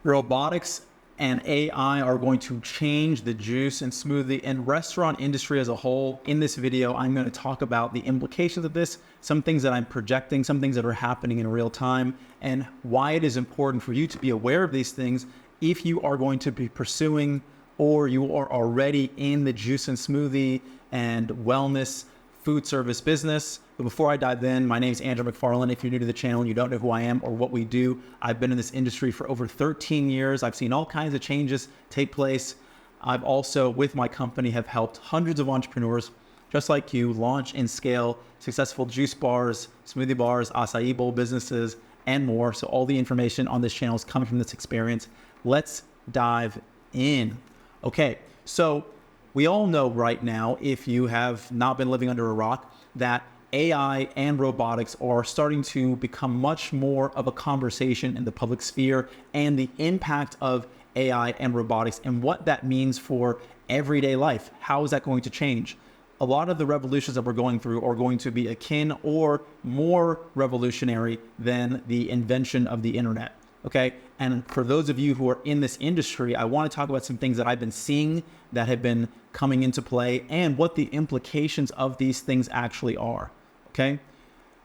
Robotics and AI are going to change the juice and smoothie and restaurant industry as a whole. In this video, I'm going to talk about the implications of this, some things that I'm projecting, some things that are happening in real time, and why it is important for you to be aware of these things if you are going to be pursuing or you are already in the juice and smoothie and wellness food service business. But before I dive in, my name is Andrew McFarland. If you're new to the channel and you don't know who I am or what we do, I've been in this industry for over 13 years. I've seen all kinds of changes take place. I've also, with my company, have helped hundreds of entrepreneurs just like you launch and scale successful juice bars, smoothie bars, acai bowl businesses, and more. So all the information on this channel is coming from this experience. Let's dive in. Okay, so we all know right now, if you have not been living under a rock, that AI and robotics are starting to become much more of a conversation in the public sphere, and the impact of AI and robotics and what that means for everyday life. How is that going to change? A lot of the revolutions that we're going through are going to be akin or more revolutionary than the invention of the internet. Okay. And for those of you who are in this industry, I want to talk about some things that I've been seeing that have been coming into play and what the implications of these things actually are. Okay.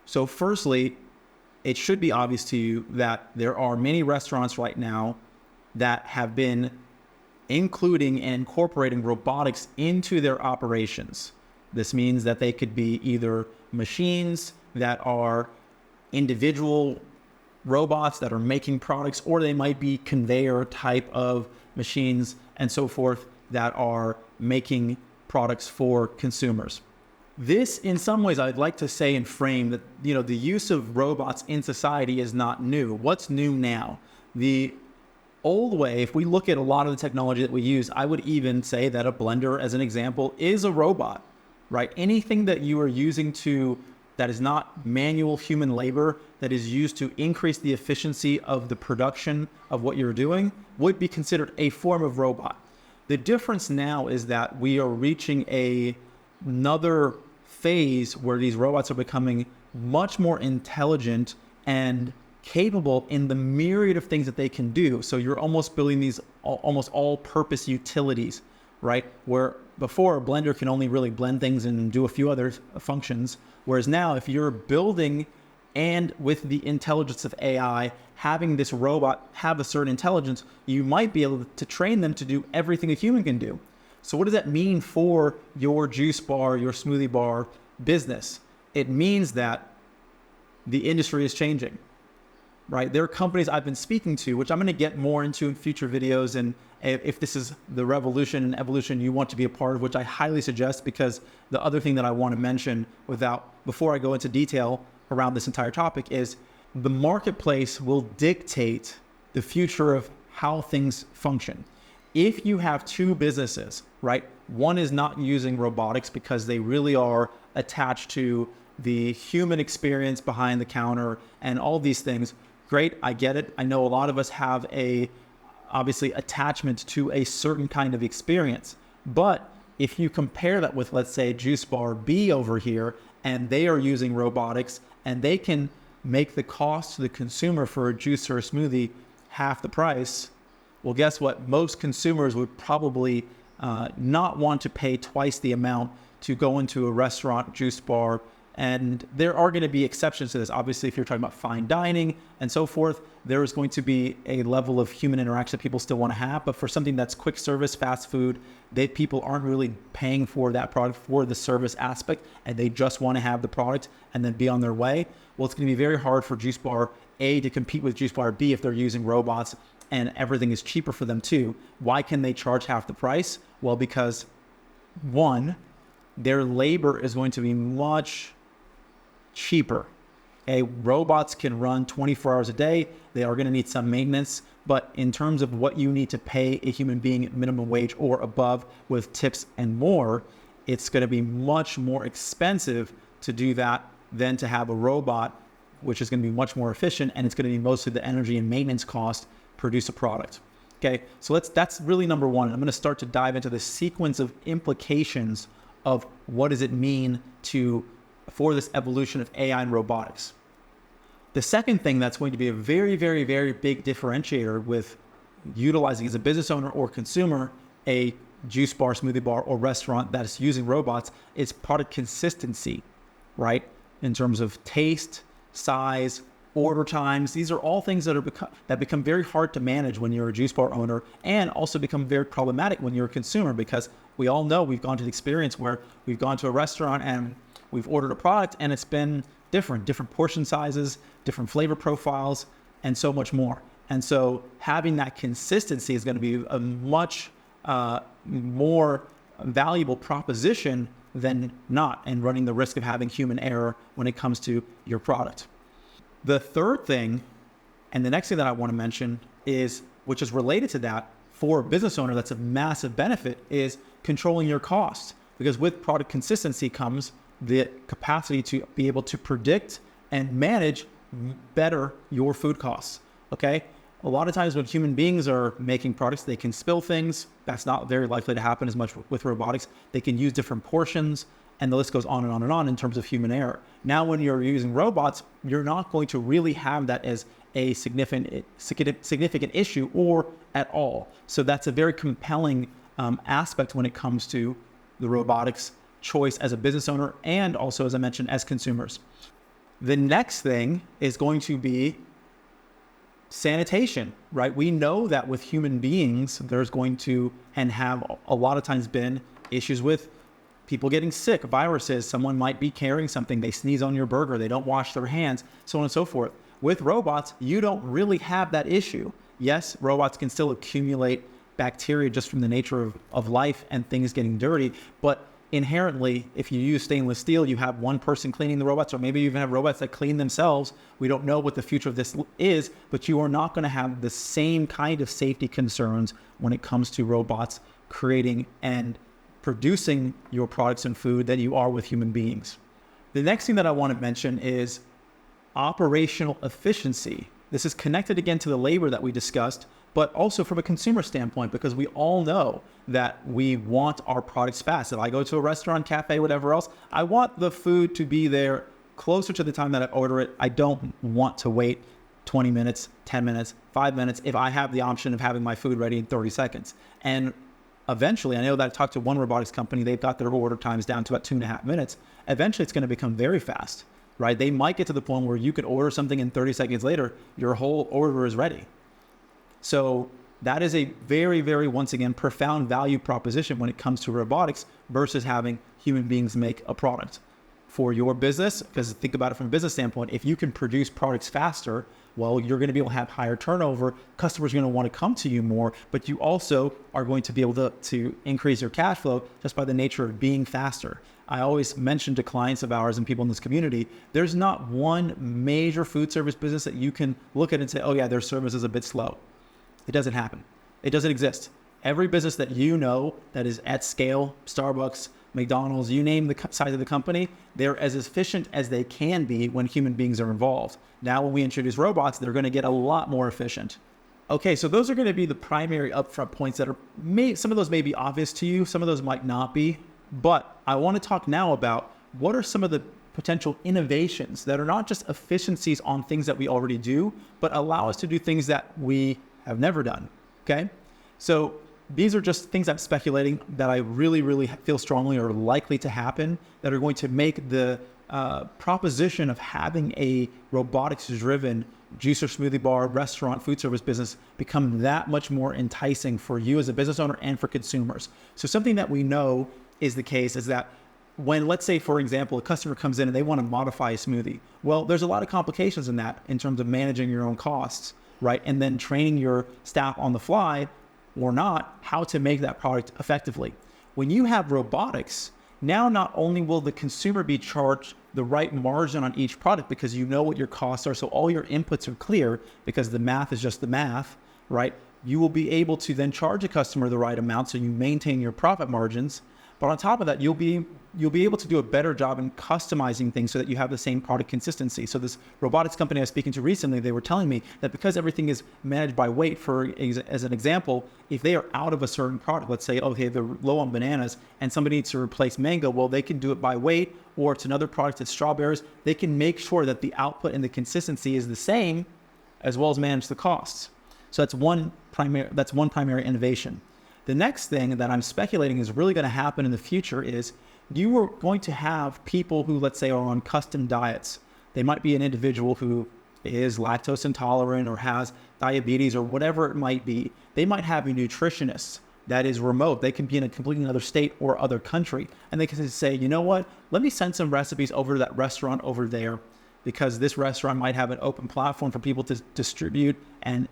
So firstly, it should be obvious to you that there are many restaurants right now that have been including and incorporating robotics into their operations. This means that they could be either machines that are individual robots that are making products, or they might be conveyor type of machines and so forth that are making products for consumers. This, in some ways, I'd like to say and frame that, the use of robots in society is not new. What's new now? The old way, if we look at a lot of the technology that we use, I would even say that a blender, as an example, is a robot, right? Anything that you are using that is not manual human labor, that is used to increase the efficiency of the production of what you're doing, would be considered a form of robot. The difference now is that we are reaching another phase where these robots are becoming much more intelligent and capable in the myriad of things that they can do. So you're almost building these almost all-purpose utilities, right? Where before, a blender can only really blend things and do a few other functions. Whereas now, if you're building and with the intelligence of AI, having this robot have a certain intelligence, you might be able to train them to do everything a human can do. So what does that mean for your juice bar, your smoothie bar business? It means that the industry is changing, right? There are companies I've been speaking to, which I'm going to get more into in future videos. And if this is the revolution and evolution you want to be a part of, which I highly suggest, because the other thing that I want to mention before I go into detail around this entire topic is the marketplace will dictate the future of how things function. If you have two businesses, right? One is not using robotics because they really are attached to the human experience behind the counter and all these things. Great, I get it. I know a lot of us have obviously attachment to a certain kind of experience. But if you compare that with, let's say, Juice Bar B over here, and they are using robotics, and they can make the cost to the consumer for a juice or a smoothie half the price, well, guess what? Most consumers would probably not want to pay twice the amount to go into a restaurant, juice bar. And there are going to be exceptions to this. Obviously, if you're talking about fine dining and so forth, there is going to be a level of human interaction that people still want to have. But for something that's quick service, fast food, people aren't really paying for that product for the service aspect, and they just want to have the product and then be on their way. Well, it's going to be very hard for Juice Bar A to compete with Juice Bar B if they're using robots and everything is cheaper for them too. Why can they charge half the price? Well, because one, their labor is going to be much cheaper. Robots can run 24 hours a day. They are going to need some maintenance, but in terms of what you need to pay a human being minimum wage or above with tips and more, it's going to be much more expensive to do that than to have a robot, which is going to be much more efficient, and it's going to be mostly the energy and maintenance cost produce a product. Okay, so that's really number one. I'm going to start to dive into the sequence of implications of what does it mean for this evolution of AI and robotics. The second thing that's going to be a very, very, very big differentiator with utilizing as a business owner or consumer a juice bar, smoothie bar, or restaurant that is using robots is product consistency, right? In terms of taste, size, order times. These are all things that become very hard to manage when you're a juice bar owner, and also become very problematic when you're a consumer, because we all know, we've gone to the experience where we've gone to a restaurant and we've ordered a product and it's been different portion sizes, different flavor profiles, and so much more. And so having that consistency is going to be a much more valuable proposition than not, and running the risk of having human error when it comes to your product. The third thing, and the next thing that I want to mention is, which is related to that for a business owner, that's a massive benefit, is controlling your costs. Because with product consistency comes the capacity to be able to predict and manage better your food costs, okay? A lot of times when human beings are making products, they can spill things. That's not very likely to happen as much with robotics. They can use different portions, and the list goes on and on and on in terms of human error. Now, when you're using robots, you're not going to really have that as a significant issue or at all. So that's a very compelling aspect when it comes to the robotics choice as a business owner, and also, as I mentioned, as consumers. The next thing is going to be sanitation, right? We know that with human beings, there's going to, and have a lot of times been, issues with people getting sick, viruses. Someone might be carrying something, they sneeze on your burger, they don't wash their hands, so on and so forth. With robots, you don't really have that issue. Yes, robots can still accumulate bacteria just from the nature of life and things getting dirty, but inherently, if you use stainless steel, you have one person cleaning the robots, or maybe you even have robots that clean themselves. We don't know what the future of this is, but you are not going to have the same kind of safety concerns when it comes to robots creating and producing your products and food that you are with human beings. The next thing that I want to mention is operational efficiency. This is connected again to the labor that we discussed, but also from a consumer standpoint, because we all know that we want our products fast. If I go to a restaurant, cafe, whatever else, I want the food to be there closer to the time that I order it. I don't want to wait 20 minutes, 10 minutes, 5 minutes if I have the option of having my food ready in 30 seconds. And eventually, I know that I talked to one robotics company, they've got their order times down to about 2.5 minutes. Eventually, it's going to become very fast, right? They might get to the point where you could order something and 30 seconds later, your whole order is ready. So that is a very, very, once again, profound value proposition when it comes to robotics versus having human beings make a product for your business. Because think about it from a business standpoint, if you can produce products faster, well, you're going to be able to have higher turnover. Customers are going to want to come to you more, but you also are going to be able to increase your cash flow just by the nature of being faster. I always mention to clients of ours and people in this community, there's not one major food service business that you can look at and say, oh yeah, their service is a bit slow. It doesn't happen. It doesn't exist. Every business that you know that is at scale, Starbucks, McDonald's, you name the size of the company, they're as efficient as they can be when human beings are involved. Now, when we introduce robots, they're going to get a lot more efficient. Okay, so those are going to be the primary upfront points that are, some of those may be obvious to you, some of those might not be, but I want to talk now about what are some of the potential innovations that are not just efficiencies on things that we already do, but allow us to do things that we have never done, okay? So these are just things I'm speculating that I really, really feel strongly are likely to happen that are going to make the proposition of having a robotics-driven juice or smoothie bar, restaurant, food service business become that much more enticing for you as a business owner and for consumers. So something that we know is the case is that when, let's say, for example, a customer comes in and they want to modify a smoothie, well, there's a lot of complications in that in terms of managing your own costs, right? And then training your staff on the fly or not, how to make that product effectively. When you have robotics, now not only will the consumer be charged the right margin on each product because you know what your costs are, so all your inputs are clear because the math is just the math, right? You will be able to then charge a customer the right amount so you maintain your profit margins. But on top of that, you'll be able to do a better job in customizing things so that you have the same product consistency. So this robotics company I was speaking to recently, they were telling me that because everything is managed by weight, as an example, if they are out of a certain product, let's say, okay, they're low on bananas and somebody needs to replace mango, well, they can do it by weight, or it's another product, it's strawberries. They can make sure that the output and the consistency is the same as well as manage the costs. So that's one primary innovation. The next thing that I'm speculating is really going to happen in the future is you are going to have people who, let's say, are on custom diets. They might be an individual who is lactose intolerant or has diabetes or whatever it might be. They might have a nutritionist that is remote. They can be in a completely another state or other country. And they can say, you know what, let me send some recipes over to that restaurant over there, because this restaurant might have an open platform for people to distribute and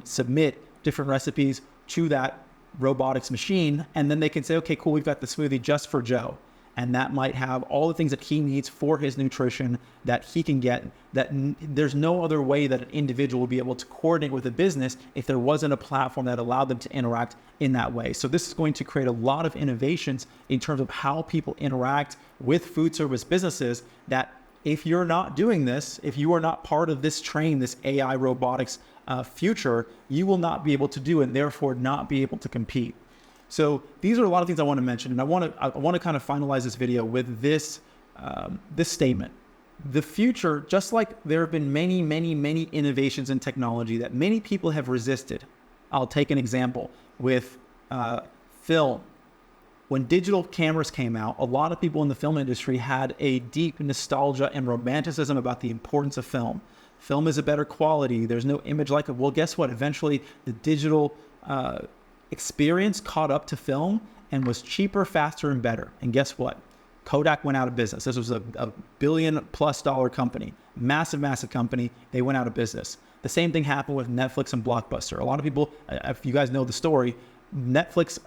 submit different recipes to that robotics machine. And then they can say, okay, cool, we've got the smoothie just for Joe. And that might have all the things that he needs for his nutrition that he can get, that there's no other way that an individual will be able to coordinate with a business if there wasn't a platform that allowed them to interact in that way. So this is going to create a lot of innovations in terms of how people interact with food service businesses, that if you're not doing this, if you are not part of this train, this AI robotics future, you will not be able to do and therefore not be able to compete. So these are a lot of things I want to mention, and I want to kind of finalize this video with this statement. The future, just like there have been many, many, many innovations in technology that many people have resisted. I'll take an example with film. When digital cameras came out, a lot of people in the film industry had a deep nostalgia and romanticism about the importance of film. Film is a better quality. There's no image like it. Well, guess what? Eventually, the digital experience caught up to film and was cheaper, faster, and better. And guess what? Kodak went out of business. This was a $1 billion+ company, massive, massive company. They went out of business. The same thing happened with Netflix and Blockbuster. A lot of people, if you guys know the story, Netflix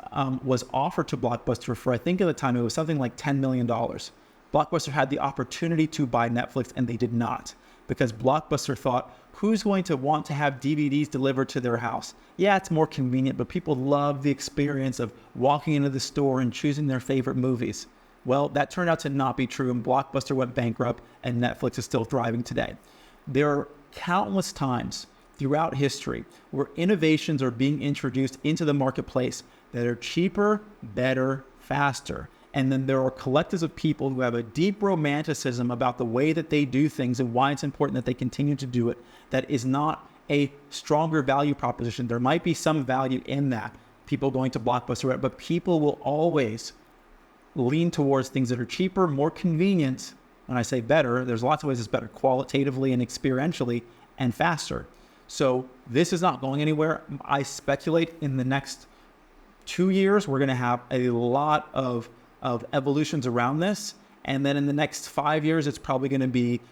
was offered to Blockbuster for, I think at the time, it was something like $10 million. Blockbuster had the opportunity to buy Netflix and they did not, because Blockbuster thought, who's going to want to have DVDs delivered to their house? Yeah, it's more convenient, but people love the experience of walking into the store and choosing their favorite movies. Well, that turned out to not be true, and Blockbuster went bankrupt, and Netflix is still thriving today. There are countless times throughout history where innovations are being introduced into the marketplace that are cheaper, better, faster. And then there are collectives of people who have a deep romanticism about the way that they do things and why it's important that they continue to do it. That is not a stronger value proposition. There might be some value in that, people going to Blockbuster, but people will always lean towards things that are cheaper, more convenient. When I say better, there's lots of ways it's better, qualitatively and experientially, and faster. So this is not going anywhere. I speculate in the next 2 years, we're going to have a lot of evolutions around this. And then in the next 5 years, it's probably going to be,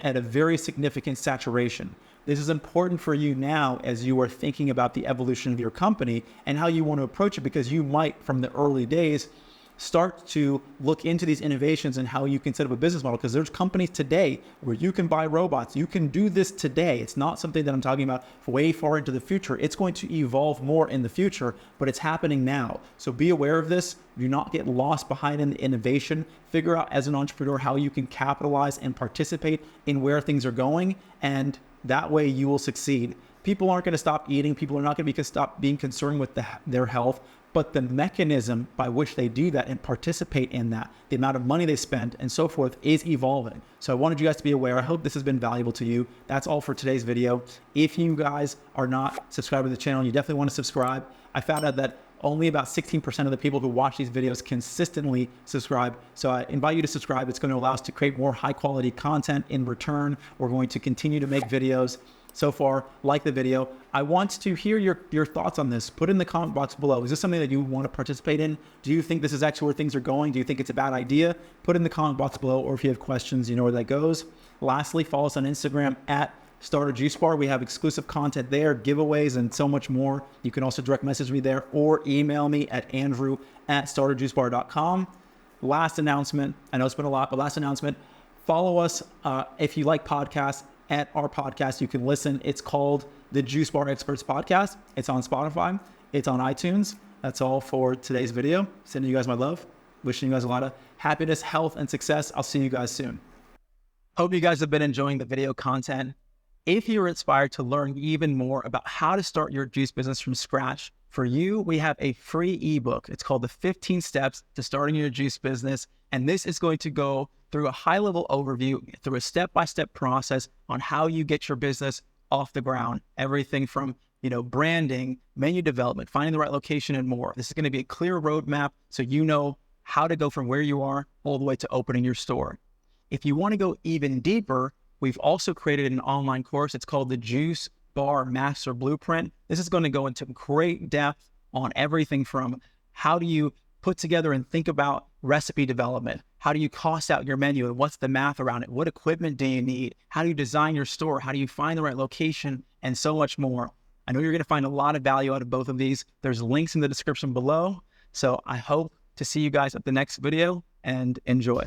at a very significant saturation. This is important for you now as you are thinking about the evolution of your company and how you want to approach it, because you might, from the early days, start to look into these innovations and how you can set up a business model, because there's companies today where you can buy robots. You can do this today. It's not something that I'm talking about way far into the future. It's going to evolve more in the future, but it's happening now. So be aware of this. Do not get lost behind in the innovation. Figure out as an entrepreneur how you can capitalize and participate in where things are going, and that way you will succeed. People aren't going to stop eating. People are not going to stop being concerned with their health. But the mechanism by which they do that and participate in that, the amount of money they spend and so forth, is evolving. So I wanted you guys to be aware. I hope this has been valuable to you. That's all for today's video. If you guys are not subscribed to the channel, you definitely want to subscribe. I found out that only about 16% of the people who watch these videos consistently subscribe. So I invite you to subscribe. It's going to allow us to create more high quality content in return. We're going to continue to make videos. So far, like the video. I want to hear your thoughts on this. Put it in the comment box below. Is this something that you want to participate in? Do you think this is actually where things are going? Do you think it's a bad idea? Put it in the comment box below, or if you have questions, you know where that goes. Lastly, follow us on Instagram at StartAJuiceBar. We have exclusive content there, giveaways, and so much more. You can also direct message me there or email me at andrew@StartAJuiceBar.com. Last announcement. I know it's been a lot, but last announcement. Follow us if you like podcasts. At our podcast, you can listen. It's called the Juice Bar Experts Podcast. It's on Spotify. It's on iTunes. That's all for today's video. Sending you guys my love. Wishing you guys a lot of happiness, health, and success. I'll see you guys soon. Hope you guys have been enjoying the video content. If you're inspired to learn even more about how to start your juice business from scratch, for you, we have a free ebook. It's called the 15 Steps to Starting Your Juice Business. And this is going to go through a high-level overview, through a step-by-step process on how you get your business off the ground. Everything from branding, menu development, finding the right location, and more. This is going to be a clear roadmap so you know how to go from where you are all the way to opening your store. If you want to go even deeper, we've also created an online course. It's called the Juice Bar Master Blueprint. This is going to go into great depth on everything from how do you put together and think about recipe development? How do you cost out your menu and what's the math around it? What equipment do you need? How do you design your store? How do you find the right location? And so much more. I know you're going to find a lot of value out of both of these. There's links in the description below. So I hope to see you guys at the next video and enjoy.